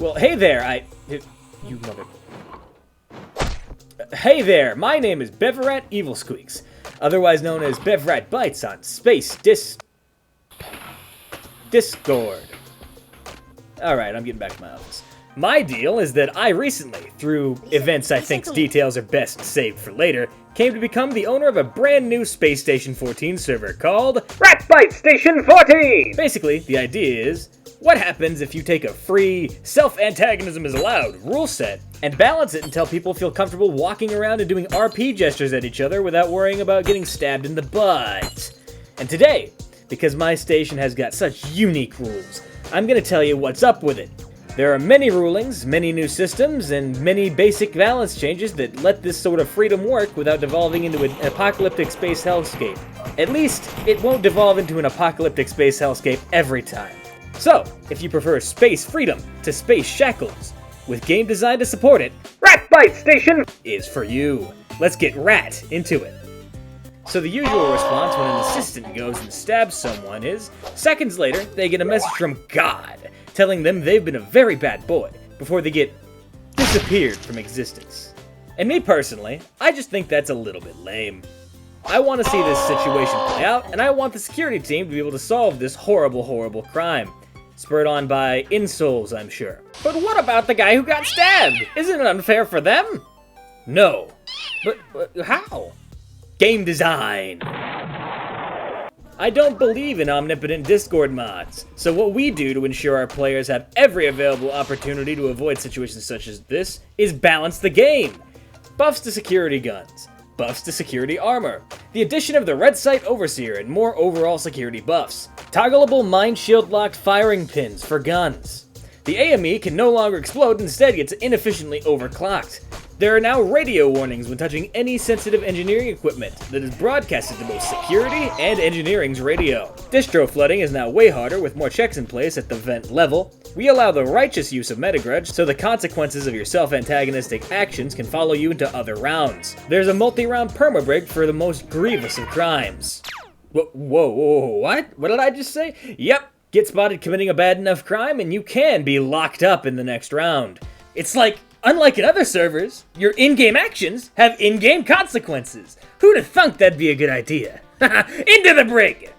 Well, hey there, you mother... Hey there, my name is Beverat Evil Squeaks, otherwise known as Beverat Bites on Space Discord. Alright, I'm getting back to my office. My deal is that I recently, through events I think's details are best saved for later, came to become the owner of a brand new Space Station 14 server called Ratbite Station 14! Basically, the idea is, what happens if you take a free, self-antagonism is allowed rule set and balance it until people feel comfortable walking around and doing RP gestures at each other without worrying about getting stabbed in the butt? And today, because my station has got such unique rules, I'm gonna tell you what's up with it. There are many rulings, many new systems, and many basic balance changes that let this sort of freedom work without devolving into an apocalyptic space hellscape. At least, it won't devolve into an apocalyptic space hellscape every time. So, if you prefer space freedom to space shackles, with game design to support it, Ratbite Station is for you. Let's get rat into it. So the usual response when an assistant goes and stabs someone is, seconds later, they get a message from God, telling them they've been a very bad boy, before they get disappeared from existence. And me personally, I just think that's a little bit lame. I want to see this situation play out, and I want the security team to be able to solve this horrible, horrible crime. Spurred on by insoles, I'm sure. But what about the guy who got stabbed? Isn't it unfair for them? No. But how? Game design. I don't believe in omnipotent Discord mods, so what we do to ensure our players have every available opportunity to avoid situations such as this is balance the game. Buffs to security guns, buffs to security armor, the addition of the red sight overseer and more overall security buffs, toggleable mine shield locked firing pins for guns. The AME can no longer explode and instead gets inefficiently overclocked. There are now radio warnings when touching any sensitive engineering equipment that is broadcasted to both security and engineering's radio. Distro flooding is now way harder with more checks in place at the vent level. We allow the righteous use of metagrudge so the consequences of your self-antagonistic actions can follow you into other rounds. There's a multi-round permabrig for the most grievous of crimes. Whoa, what? What did I just say? Yep, get spotted committing a bad enough crime and you can be locked up in the next round. It's like, unlike in other servers, your in-game actions have in-game consequences. Who'd have thunk that'd be a good idea? Into the brig!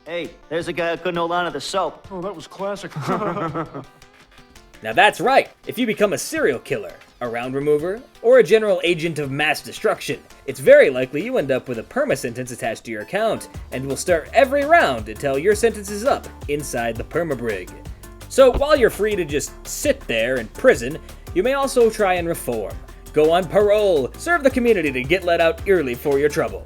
Hey, there's a guy who couldn't hold on to the soap. Oh, that was classic. Now that's right, if you become a serial killer, a round remover, or a general agent of mass destruction, it's very likely you end up with a perma sentence attached to your account, and will start every round until your sentence is up inside the permabrig. So while you're free to just sit there in prison, you may also try and reform. Go on parole, serve the community to get let out early for your trouble.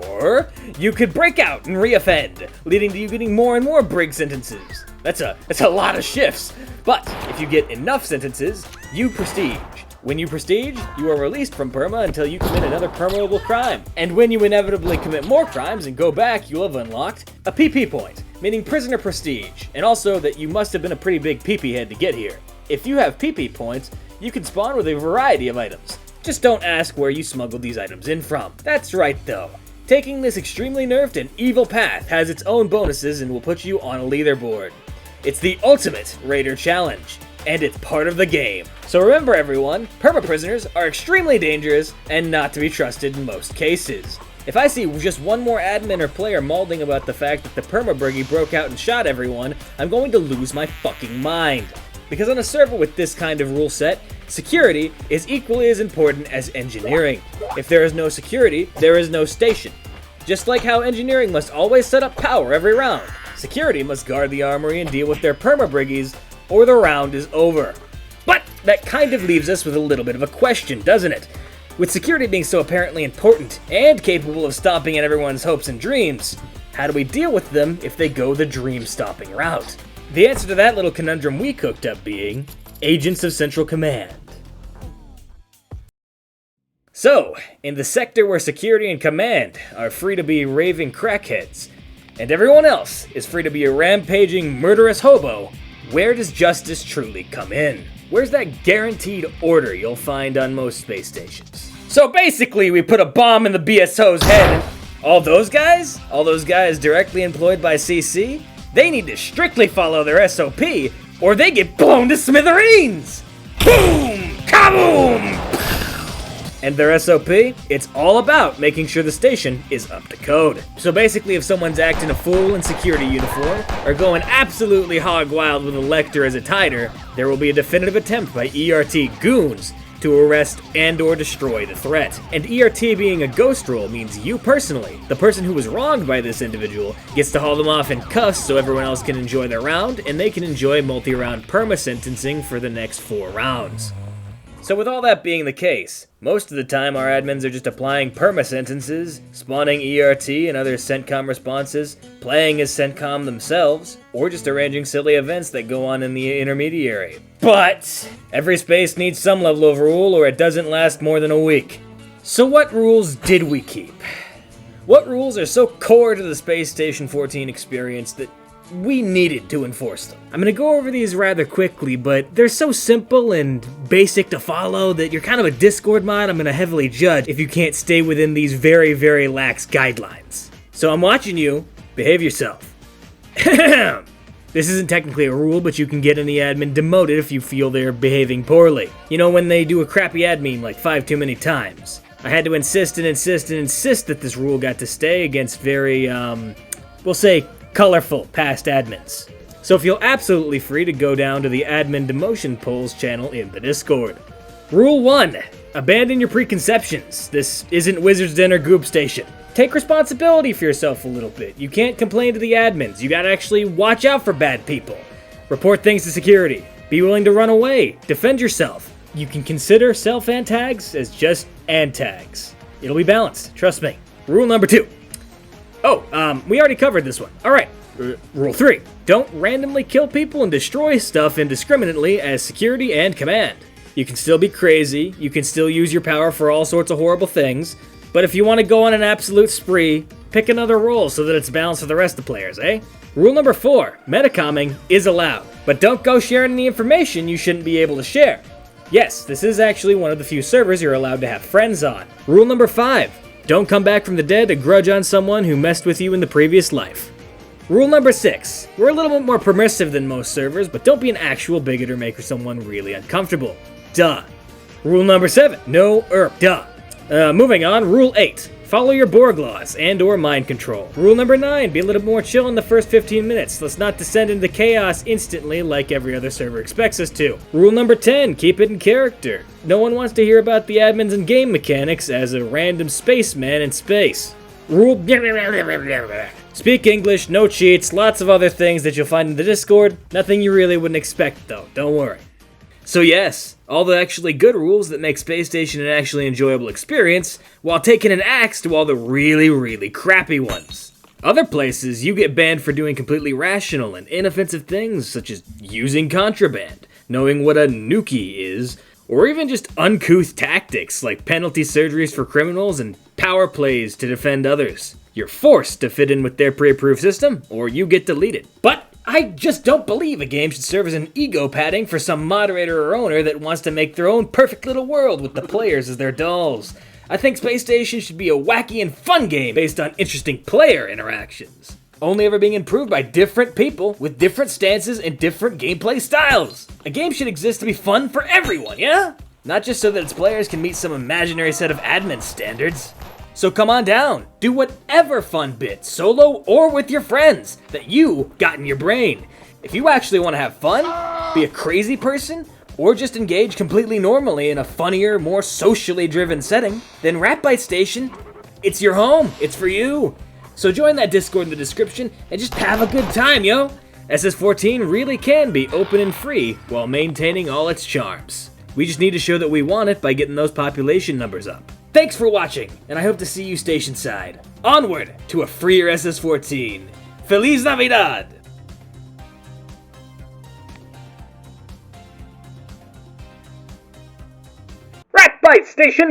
Or you could break out and reoffend, leading to you getting more and more brig sentences. That's a lot of shifts. But if you get enough sentences, you prestige. When you prestige, you are released from perma until you commit another permable crime. And when you inevitably commit more crimes and go back, you'll have unlocked a PP point, meaning prisoner prestige, and also that you must have been a pretty big PP head to get here. If you have PP points, you can spawn with a variety of items. Just don't ask where you smuggled these items in from. That's right though. Taking this extremely nerfed and evil path has its own bonuses and will put you on a leaderboard. It's the ultimate Raider challenge, and it's part of the game. So remember everyone, perma-prisoners are extremely dangerous and not to be trusted in most cases. If I see just one more admin or player mauling about the fact that the permabriggy broke out and shot everyone, I'm going to lose my fucking mind. Because on a server with this kind of rule set, security is equally as important as engineering. If there is no security, there is no station. Just like how engineering must always set up power every round, security must guard the armory and deal with their permabriggies, or the round is over. But that kind of leaves us with a little bit of a question, doesn't it? With security being so apparently important and capable of stomping at everyone's hopes and dreams, how do we deal with them if they go the dream-stomping route? The answer to that little conundrum we cooked up being Agents of Central Command. So, in the sector where security and command are free to be raving crackheads, and everyone else is free to be a rampaging, murderous hobo, where does justice truly come in? Where's that guaranteed order you'll find on most space stations? So basically, we put a bomb in the BSO's head, and all those guys directly employed by CC, they need to strictly follow their SOP or they get blown to smithereens! Boom! Kaboom! And their SOP? It's all about making sure the station is up to code. So basically, if someone's acting a fool in security uniform, or going absolutely hog wild with a lector as a titer, there will be a definitive attempt by ERT goons to arrest and or destroy the threat. And ERT being a ghost role means you personally, the person who was wronged by this individual, gets to haul them off in cuffs so everyone else can enjoy their round, and they can enjoy multi-round perma-sentencing for the next 4 rounds. So with all that being the case, most of the time our admins are just applying perma-sentences, spawning ERT and other CENTCOM responses, playing as CENTCOM themselves, or just arranging silly events that go on in the intermediary. But every space needs some level of rule or it doesn't last more than a week. So what rules did we keep? What rules are so core to the Space Station 14 experience that we needed to enforce them? I'm gonna go over these rather quickly, but they're so simple and basic to follow that you're kind of a Discord mod I'm gonna heavily judge if you can't stay within these very, very lax guidelines. So I'm watching you, behave yourself. This isn't technically a rule, but you can get any admin demoted if you feel they're behaving poorly. You know, when they do a crappy admin like 5 too many times. I had to insist that this rule got to stay against very, we'll say, colorful past admins. So feel absolutely free to go down to the admin demotion polls channel in the Discord. Rule 1. Abandon your preconceptions. This isn't Wizard's Den or Goop Station. Take responsibility for yourself a little bit. You can't complain to the admins. You gotta actually watch out for bad people. Report things to security. Be willing to run away. Defend yourself. You can consider self-ant tags as just ant tags. It'll be balanced, trust me. Rule number 2. Oh, we already covered this one. Alright, rule 3. Don't randomly kill people and destroy stuff indiscriminately as security and command. You can still be crazy, you can still use your power for all sorts of horrible things, but if you want to go on an absolute spree, pick another role so that it's balanced with the rest of the players, eh? Rule number 4. Metacomming is allowed, but don't go sharing the information you shouldn't be able to share. Yes, this is actually one of the few servers you're allowed to have friends on. Rule number 5. Don't come back from the dead to grudge on someone who messed with you in the previous life. Rule number 6. We're a little bit more permissive than most servers, but don't be an actual bigot or make someone really uncomfortable. Duh. Rule number 7. No erp. Duh. Moving on, Rule 8. Follow your Borg laws and or mind control. Rule number 9. Be a little more chill in the first 15 minutes. Let's not descend into chaos instantly like every other server expects us to. Rule number 10. Keep it in character. No one wants to hear about the admins and game mechanics as a random spaceman in space. Rule... Speak English, no cheats, lots of other things that you'll find in the Discord. Nothing you really wouldn't expect though, don't worry. So yes, all the actually good rules that make Space Station an actually enjoyable experience, while taking an axe to all the really, really crappy ones. Other places, you get banned for doing completely rational and inoffensive things such as using contraband, knowing what a nukie is, or even just uncouth tactics like penalty surgeries for criminals and power plays to defend others. You're forced to fit in with their pre-approved system, or you get deleted. But I just don't believe a game should serve as an ego padding for some moderator or owner that wants to make their own perfect little world with the players as their dolls. I think Space Station should be a wacky and fun game based on interesting player interactions, only ever being improved by different people with different stances and different gameplay styles. A game should exist to be fun for everyone, yeah? Not just so that its players can meet some imaginary set of admin standards. So come on down, do whatever fun bit, solo or with your friends, that you got in your brain. If you actually want to have fun, be a crazy person, or just engage completely normally in a funnier, more socially driven setting, then Ratbite Station, it's your home, it's for you. So join that Discord in the description and just have a good time, yo. SS14 really can be open and free while maintaining all its charms. We just need to show that we want it by getting those population numbers up. Thanks for watching, and I hope to see you station side. Onward to a freer SS14. Feliz Navidad! Ratbite Station!